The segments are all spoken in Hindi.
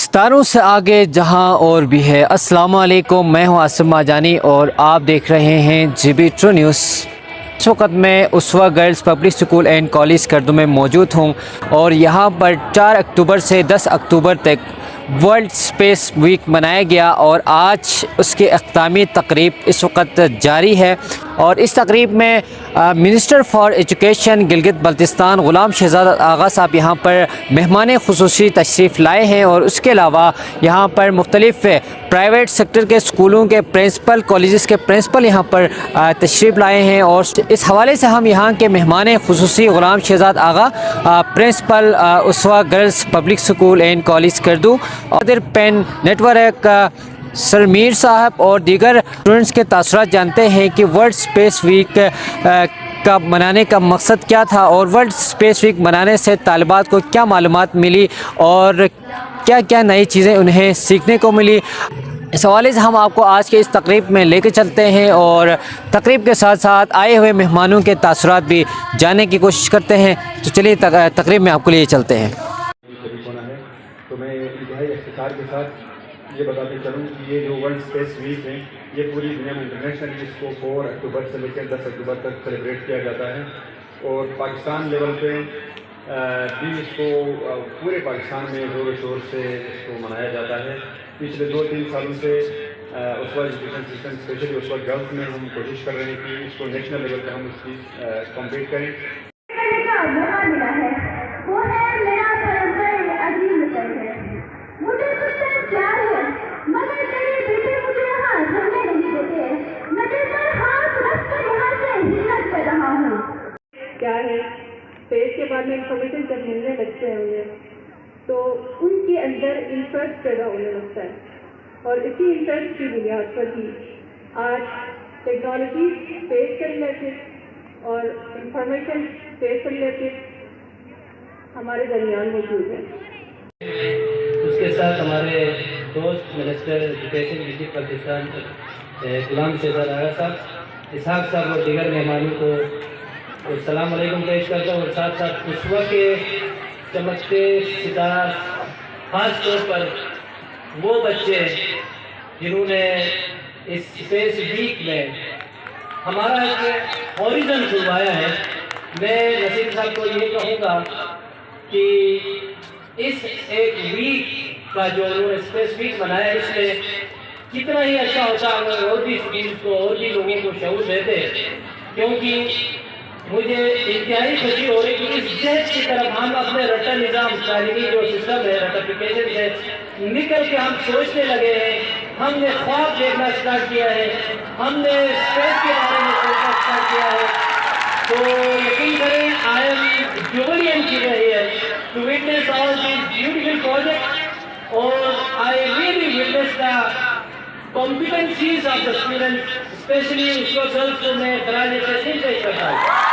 सितारों से आगे जहां और भी है। अस्सलाम वालेकुम, मैं हूं आसिम माजानी और आप देख रहे हैं GB ट्रू न्यूज़। इस वक्त मैं Uswa girls public school and college Skardu में मौजूद हूं और यहां पर 4 अक्टूबर से 10 अक्टूबर तक वर्ल्ड स्पेस वीक मनाया गया और आज उसकी अख्तामी तकरीब इस वक्त जारी है। और इस तकरीब में minister for education Gilgit Baltistan Ghulam Shahzad Agha साहब यहाँ पर मेहमान खुसूसी तशरीफ़ लाए हैं और उसके अलावा यहाँ पर मुख्तलिफ़ प्राइवेट सेक्टर के स्कूलों के प्रिंसिपल, कॉलेजेस के प्रिंसिपल यहाँ पर तशरीफ़ लाए हैं। और इस हवाले से हम यहाँ के मेहमान खुसूसी Ghulam Shahzad Agha, principal Uswa girls public school and college Skardu और पेन नेटवर्क सर मीर साहब और दीगर स्टूडेंट्स के तासुरात जानते हैं कि वर्ल्ड स्पेस वीक का मनाने का मकसद क्या था और वर्ल्ड स्पेस वीक मनाने से तालिबात को क्या मालूमात मिली और क्या क्या नई चीज़ें उन्हें सीखने को मिली। इस हवाले से हम आपको आज के इस तकरीब में लेकर चलते हैं और तकरीब के साथ साथ आए हुए मेहमानों के तासुरात भी जानने की कोशिश करते हैं। तो चलिए तकरीब में आपको लिए चलते हैं। तो मैं इंतहाई इख्तिसार के साथ ये बताते चलूँ कि ये जो वर्ल्ड स्पेस वीक है ये पूरी दुनिया में इंटरनेशनली इसको 4 अक्टूबर से लेकर 10 अक्टूबर तक सेलिब्रेट किया जाता है और पाकिस्तान लेवल पे भी इसको पूरे पाकिस्तान में ज़ोर शोर से इसको मनाया जाता है। पिछले 2-3 सालों से उस वक्त एजुकेशन सिस्टम स्पेशली उस वक्त गर्ल्स में हम कोशिश कर रहे हैं कि इसको नेशनल लेवल पर हम इसकी कम्पीट करें। क्या है स्पेस के बारे में इंफॉर्मेशन जब मिलने लगते हैं उन्हें तो उनके अंदर इंटरेस्ट पैदा होने लगता है और इसी इंटरेस्ट की बुनियाद पर ही आज टेक्नोलॉजी स्पेस से रिलेटेड और इंफॉर्मेशन स्पेस से रिलेटेड हमारे दरमियान मौजूद है। उसके साथ हमारे दोस्त मिनिस्टर एजुकेशन गिलगित बल्तिस्तान ग़ुलाम शहज़ाद आगा साहब, इसहाक साहब और दीगर मेहमानों को और सलाम अलैकुम पेश करता हूँ और साथ साथ उसवा के चमकते सितारा, ख़ास तौर पर वो बच्चे जिन्होंने इस स्पेस वीक में हमारा एक हॉरिज़न खुलवाया है। मैं नसीम साहब को ये कहूँगा कि इस एक वीक का जो उन्होंने स्पेस वीक बनाया इसमें कितना ही अच्छा होता अगर और भी स्कूल्स को और भी लोगों को शऊर देते, क्योंकि मुझे इंतहाई खुशी हो रही कि इस जहद की तरफ हम अपने रटन निज़ाम तालीमी जो सिस्टम है रटिफिकेशन से निकल के हम सोचने लगे हैं। हमने ख्वाब देखना स्टार्ट किया है, हमने स्पेस के बारे में सोचना स्टार्ट किया है। तो यकीन करें I am globally here to witness all this beautiful project और I really witness the competencies of the students, especially उसको गर्ल्स को मैं कराने से नहीं पेश करता हूँ।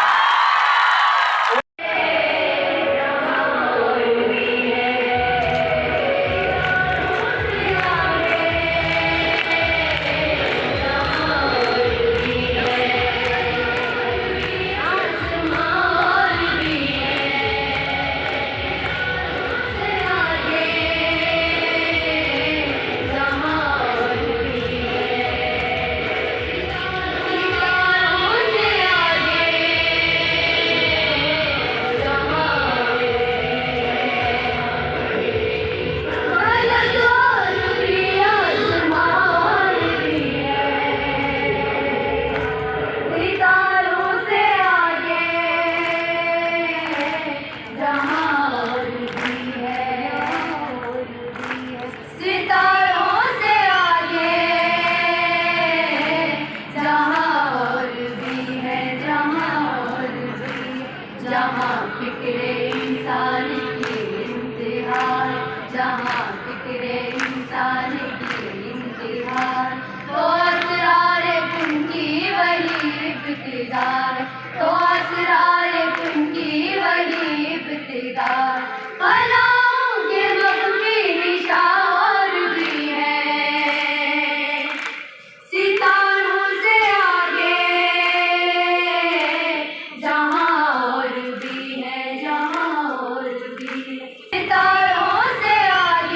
तो असरारे उनकी वही इब्तिदार कलाओं के मग़फ़ी निशार भी है सितारों से आगे जहाँ और भी है जहाँ और भी है सितारों से आगे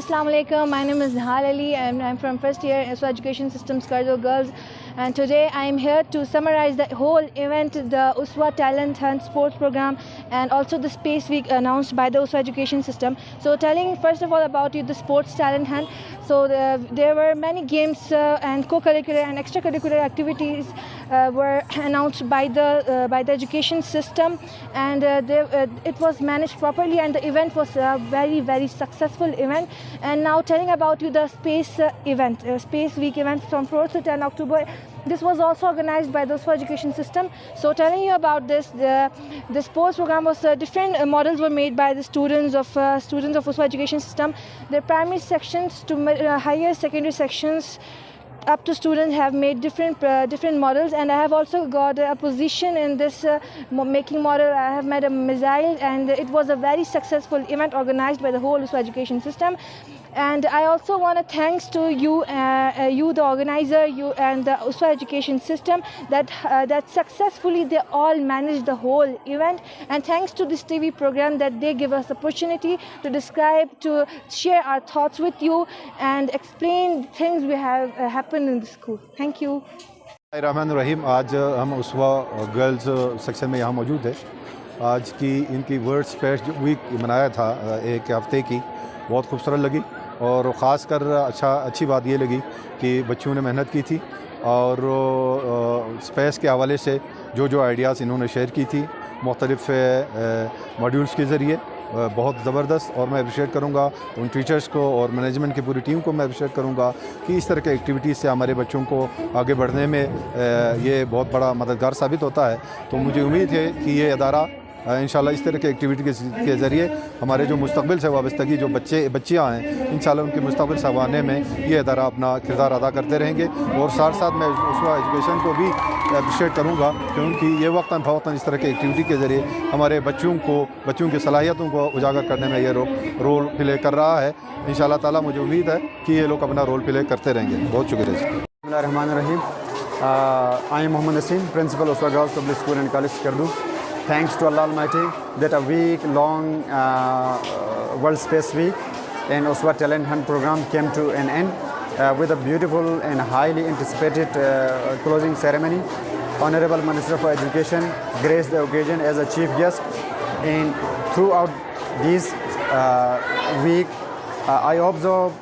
Assalamu alaikum. My name is Nihal Ali and I'm from first year USWA Education System Skardu Girls, and today I'm here to summarize the whole event, the USWA Talent Hunt Sports Program and also the Space Week announced by the USWA Education System. So telling first of all about the Sports Talent Hunt. So there were many games and co-curricular and extracurricular activities were announced by the education system, and it was managed properly, and the event was a very successful event. And now telling about you the space event, Space Week event from 4th to 10 October. This was also organized by the USWA Education System. So telling you about this, the sports program was different models were made by the students of USWA Education System. The primary sections to higher secondary sections up to students have made different models, and I have also got a position in this making model. I have made a missile, and it was a very successful event organized by the whole USWA Education System. And I also want to thanks to you, the organizer, you and the USWA Education System that successfully they all managed the whole event. And thanks to this TV program that they give us opportunity to describe, to share our thoughts with you and explain things we have happened in the school. Thank you. Rahman रहीम, आज हम USWA गर्ल्स सेक्शन में यहाँ मौजूद है। आज की इनकी वर्ल्ड स्पेस वीक मनाया था एक हफ्ते की, बहुत खूबसूरत लगी और ख़ास कर अच्छी बात ये लगी कि बच्चों ने मेहनत की थी और स्पेस के हवाले से जो आइडियाज़ इन्होंने शेयर की थी मुख्तलिफ़ मॉड्यूल्स के ज़रिए, बहुत ज़बरदस्त। और मैं अप्रिशिएट करूँगा उन टीचर्स को और मैनेजमेंट की पूरी टीम को मैं अप्रिशिएट करूँगा कि इस तरह के एक्टिविटीज़ से हमारे बच्चों को आगे बढ़ने में ये बहुत बड़ा मददगार साबित होता है। तो मुझे उम्मीद है कि ये अदारा इंशाल्लाह इस तरह के एक्टिविटी के ज़रिए हमारे जो मुस्तक़बिल से वाबस्तगी जो बच्चियाँ हैं, इंशाल्लाह उनके मुस्तक़बिल संवारने में ये अदारा अपना किरदार अदा करते रहेंगे। और साथ मैं USWA एजुकेशन को भी अप्रिशिएट करूँगा कि उनकी ये वक्तन फ़वक्तन इस तरह के एक्टिविटी के ज़रिए हमारे बच्चों की सलाहियतों को उजागर करने में ये रोल प्ले कर रहा है। इंशाल्लाह ताला मुझे उम्मीद है कि ये लोग अपना रोल प्ले करते रहेंगे। बहुत शुक्रिया। बिस्मिल्लाहिर्रहमानिर्रहीम। I am Mohammed Naseem, Principal USWA Girls Public School and College Skardu. Thanks to Allah Almighty that a week-long World Space Week and USWA Talent Hunt program came to an end with a beautiful and highly anticipated closing ceremony. Honorable Minister for Education graced the occasion as a chief guest, and throughout this week I observed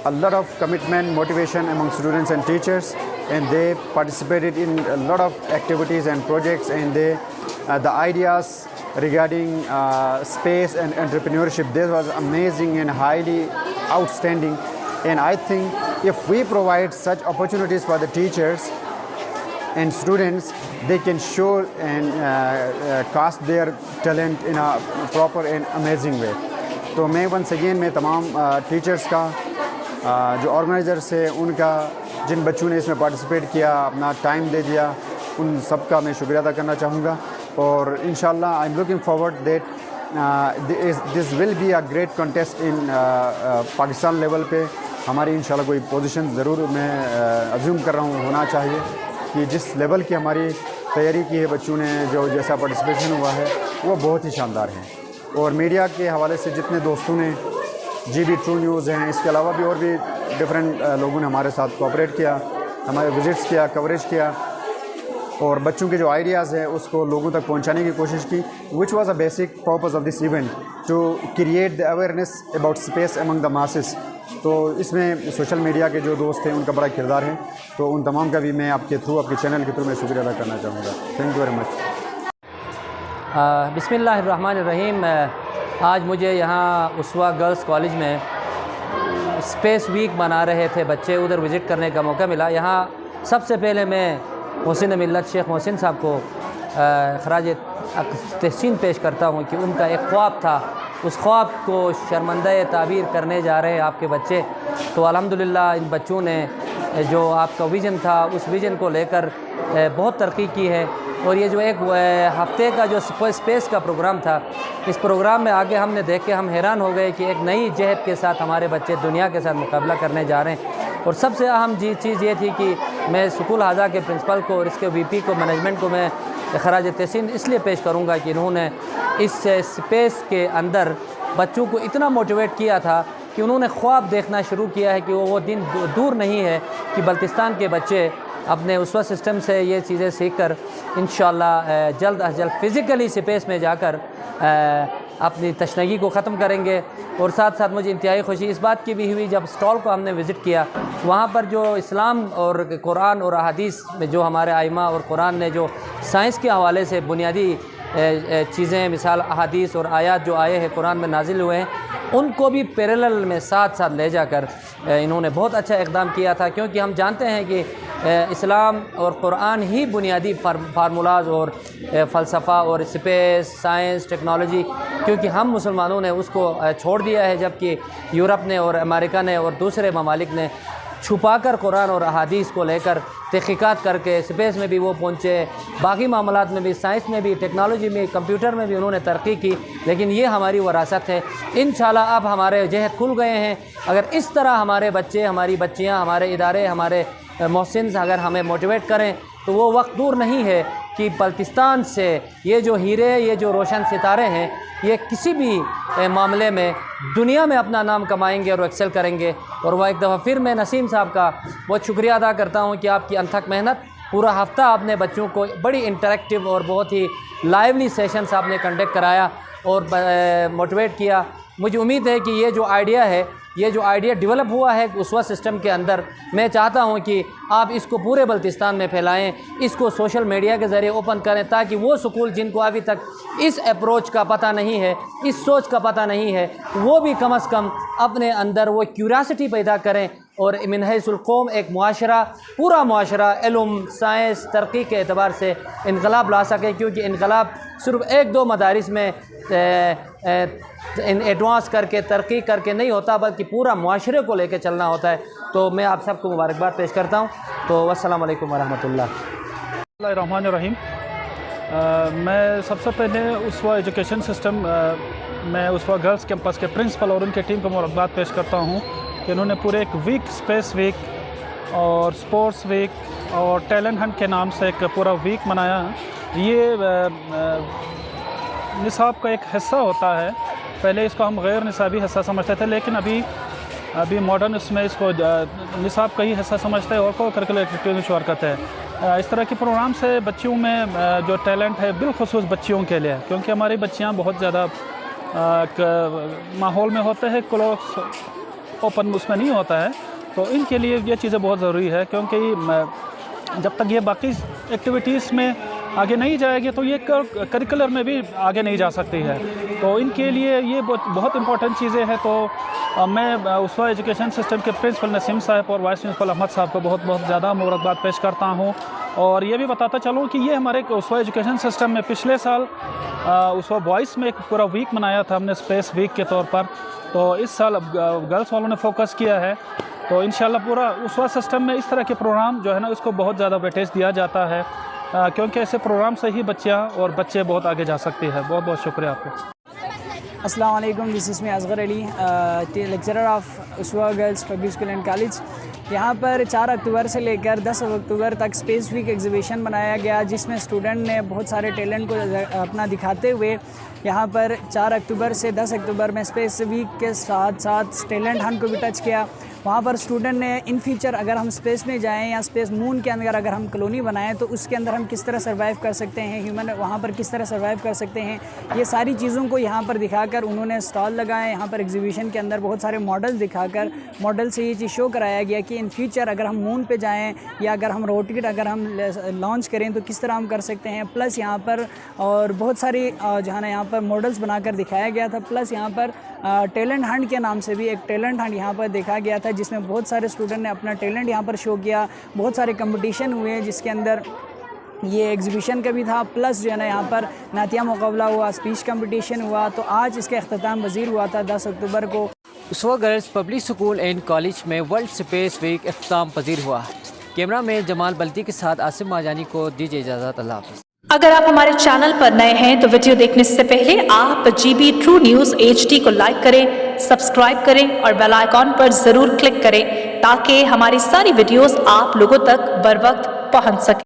a lot of commitment, motivation among students and teachers, and they participated in a lot of activities and projects, and the ideas regarding space and entrepreneurship, this was amazing and highly outstanding. And I think if we provide such opportunities for the teachers and students, they can show and cast their talent in a proper and amazing way. तो मैं once again मैं तमाम टीचर्स का जो ऑर्गेनाइजर्स है उनका, जिन बच्चों ने इसमें पार्टिसिपेट किया, अपना टाइम दे दिया, उन सब का मैं शुक्रिया अदा करना चाहूँगा। और इंशाल्लाह I am looking forward that this will be a great contest in Pakistan level पे। हमारी इंशाल्लाह कोई पोजीशन ज़रूर मैं अज्यूम कर रहा हूँ होना चाहिए कि जिस लेवल की हमारी तैयारी की है बच्चों ने, जो जैसा पार्टिसिपेशन हुआ है वो बहुत ही शानदार है। और मीडिया के हवाले से जितने दोस्तों ने GB ट्रू न्यूज़ हैं, इसके अलावा भी और भी डिफरेंट लोगों ने हमारे साथ कोऑपरेट किया, हमारे विजिट्स किया, कवरेज किया और बच्चों के जो आइडियाज़ है उसको लोगों तक पहुंचाने की कोशिश की, which was a basic purpose of this event to create the awareness about space among the masses. तो इसमें सोशल मीडिया के जो दोस्त हैं उनका बड़ा किरदार है, तो उन तमाम का भी मैं आपके थ्रू, आपके चैनल के थ्रू मैं शुक्रिया अदा करना चाहूँगा। Thank you very much. बिस्मिल्लाहिर्रहमानिर्रहीम। आज मुझे यहाँ USWA गर्ल्स कॉलेज में स्पेस वीक मना रहे थे बच्चे, उधर विज़िट करने का मौका मिला। यहाँ सबसे पहले मैं मोहसिन मिल्लत शेख मोहसिन साहब को खराज तहसीन पेश करता हूँ कि उनका एक ख्वाब था, उस ख्वाब को शर्मंदा ताबीर करने जा रहे हैं आपके बच्चे। तो अल्हम्दुलिल्लाह इन बच्चों ने जो आपका विज़न था उस विज़न को लेकर बहुत तरक्की की है। और ये जो एक हफ़्ते का जो स्पेस का प्रोग्राम था, इस प्रोग्राम में आगे हमने देख के हम हैरान हो गए कि एक नई जहद के साथ हमारे बच्चे दुनिया के साथ मुकाबला करने जा रहे हैं। और सबसे अहम चीज़ ये थी कि मैं स्कूल हाजा के प्रिंसिपल को और इसके VP को, मैनेजमेंट को मैं खराज तहसीन इसलिए पेश करूँगा कि इन्होंने इस स्पेस के अंदर बच्चों को इतना मोटिवेट किया था कि उन्होंने ख्वाब देखना शुरू किया है कि वो दिन दूर नहीं है कि बल्तिस्तान के बच्चे अपने उसवा सिस्टम से ये चीज़ें सीख कर इंशाअल्लाह जल्द अज जल्द फ़िज़िकली स्पेस में जाकर अपनी तशनगी को ख़त्म करेंगे। और साथ साथ मुझे इंतहाई खुशी इस बात की भी हुई जब स्टॉल को हमने विज़िट किया, वहाँ पर जो इस्लाम और कुरान और अहादीस में जो हमारे आइमा और कुरान ने जो साइंस के हवाले से बुनियादी चीज़ें, मिसाल अहादीस और आयात जो आए हैं कुरान में नाजिल हुए हैं, उनको भी पैरेलल में साथ साथ ले जाकर इन्होंने बहुत अच्छा इक़दाम किया था। क्योंकि हम जानते हैं कि इस्लाम और कुरान ही बुनियादी फार्मूलाज और फ़लसफ़ा और स्पेस साइंस टेक्नोलॉजी, क्योंकि हम मुसलमानों ने उसको छोड़ दिया है, जबकि यूरोप ने और अमेरिका ने और दूसरे ममालिक ने छुपाकर कुरान और अहादीस को लेकर तहक़ीक़ात करके स्पेस में भी वो पहुँचे, बाकी मामलात में भी, साइंस में भी, टेक्नोलॉजी में, कंप्यूटर में भी उन्होंने तरक्की की। लेकिन ये हमारी वरासत है। इंशाअल्लाह अब हमारे जहद खुल गए हैं। अगर इस तरह हमारे बच्चे, हमारी बच्चियाँ, हमारे इदारे, हमारे मोहसिन्स अगर हमें मोटिवेट करें तो वो वक्त दूर नहीं है कि बल्तिस्तान से ये जो हीरे, ये जो रोशन सितारे हैं, ये किसी भी मामले में दुनिया में अपना नाम कमाएंगे और एक्सेल करेंगे। और वह एक दफ़ा फिर मैं नसीम साहब का बहुत शुक्रिया अदा करता हूँ कि आपकी अनथक मेहनत, पूरा हफ़्ता आपने बच्चों को बड़ी इंटरेक्टिव और बहुत ही लाइवली सेशंस आपने कंडक्ट कराया और मोटिवेट किया। मुझे उम्मीद है कि ये जो आइडिया है, ये जो आइडिया डेवलप हुआ है उसवा सिस्टम के अंदर, मैं चाहता हूं कि आप इसको पूरे बल्तिस्तान में फैलाएं, इसको सोशल मीडिया के ज़रिए ओपन करें, ताकि वो स्कूल जिनको अभी तक इस अप्रोच का पता नहीं है, इस सोच का पता नहीं है, वो भी कम अज़ कम अपने अंदर वो क्यूरियासिटी पैदा करें और मिन हैसुल कौम एक मुआशरा, पूरा मुआशरा इल्म, साइंस, तरक्की के एतबार से इनकलाब ला सके। क्योंकि इनकलाब सिर्फ एक दो मदारिस में एडवांस करके, तरक्की करके नहीं होता, बल्कि पूरा मुआशरे को लेकर चलना होता है। तो मैं आप सबको मुबारकबाद पेश करता हूँ। तो अस्सलाम वालेकुम वरहमतुल्लाह। रहमानिर्रहीम। मैं सबसे पहले उसवा एजुकेशन सिस्टम में उसवा गर्ल्स कैंपस के प्रिंसिपल और उनके टीम को मुबारकबाद पेश करता हूँ कि उन्होंने पूरे एक वीक, स्पेस वीक और स्पोर्ट्स वीक और टैलेंट हंट के नाम से एक पूरा वीक मनाया। ये निसाब का एक हिस्सा होता है। पहले इसको हम गैर निसाबी हिस्सा समझते थे, लेकिन अभी मॉडर्न इसमें इसको निसाब का ही हिस्सा समझते हैं और को करिकुलर एक्टिविटी में शुरू करते हैं। इस तरह के प्रोग्राम से बच्चियों में जो टैलेंट है, बिलखुसूस बच्चियों के लिए, क्योंकि हमारी बच्चियां बहुत ज़्यादा माहौल में होते हैं, क्लोज ओपन उसमें नहीं होता है, तो इनके लिए ये चीज़ें बहुत ज़रूरी है। क्योंकि जब तक ये बाकी एक्टिविटीज़ में आगे नहीं जाएगी तो ये करिकुलर में भी आगे नहीं जा सकती है। तो इनके लिए ये बहुत इंपॉर्टेंट चीज़ें हैं। तो मैं उसवा एजुकेशन सिस्टम के प्रिंसिपल नसीम साहब और वाइस प्रिंसिपल अहमद साहब को बहुत ज़्यादा मुबारकबाद पेश करता हूँ। और ये भी बताता चलूँ कि ये हमारे उसवा एजुकेशन सिस्टम में पिछले साल उसवा बॉयज़ में एक पूरा वीक मनाया था हमने, स्पेस वीक के तौर पर। तो इस साल गर्ल्स वालों ने फोकस किया है। तो इंशाल्लाह पूरा उसवा सिस्टम में इस तरह के प्रोग्राम जो है ना, उसको बहुत ज़्यादा वेटेज दिया जाता है, क्योंकि ऐसे प्रोग्राम से ही बच्चियाँ और बच्चे बहुत आगे जा सकती है। बहुत बहुत शुक्रिया आपको। अस्सलाम वालेकुम, this is me Asghar Ali, lecturer of Uswa girls public school and college. यहाँ पर 4 अक्टूबर से लेकर 10 अक्टूबर तक स्पेस वीक एग्जीबिशन बनाया गया, जिसमें स्टूडेंट ने बहुत सारे टैलेंट को अपना दिखाते हुए यहाँ पर 4 अक्टूबर से 10 अक्टूबर में स्पेस वीक के साथ साथ टैलेंट हंट को भी टच किया। वहाँ पर स्टूडेंट ने इन फ्यूचर अगर हम स्पेस में जाएं या स्पेस मून के अंदर अगर हम कॉलोनी बनाएं तो उसके अंदर हम किस तरह सर्वाइव कर सकते हैं, ह्यूमन वहाँ पर किस तरह सर्वाइव कर सकते हैं, ये सारी चीज़ों को यहाँ पर दिखाकर उन्होंने स्टॉल लगाए। यहाँ पर एग्जीबिशन के अंदर बहुत सारे मॉडल दिखाकर मॉडल से ये चीज़ शो कराया गया कि इन फ्यूचर अगर हम मून पे जाएँ या अगर हम रॉकेट अगर हम लॉन्च करें तो किस तरह हम कर सकते हैं। प्लस यहाँ पर और बहुत सारी जो है ना यहाँ पर मॉडल्स बनाकर दिखाया गया था। प्लस यहाँ पर टैलेंट हंट के नाम से भी एक टैलेंट हंट यहाँ पर देखा गया था, जिसमें बहुत सारे स्टूडेंट ने अपना टैलेंट यहाँ पर शो किया। बहुत सारे कंपटीशन हुए जिसके अंदर ये एग्जीबिशन का भी था। प्लस जो है ना यहाँ पर नातिया मुकाबला हुआ, स्पीच कंपटीशन हुआ। तो आज इसका अख्ताम वज़ीर हुआ था 10 अक्टूबर को। Uswa girls public school and college में वर्ल्ड स्पेस वीक अख्ताम पजीर हुआ। कैमरा में जमाल बल्ती के साथ आसिम माजानी को दीजिए इजाज़त। अल्लाह हाफ़िज़। अगर आप हमारे चैनल पर नए हैं तो वीडियो देखने से पहले आप GB ट्रू न्यूज़ HD को लाइक करें, सब्सक्राइब करें और बेल आइकॉन पर ज़रूर क्लिक करें ताकि हमारी सारी वीडियोस आप लोगों तक बर वक्त पहुंच सके।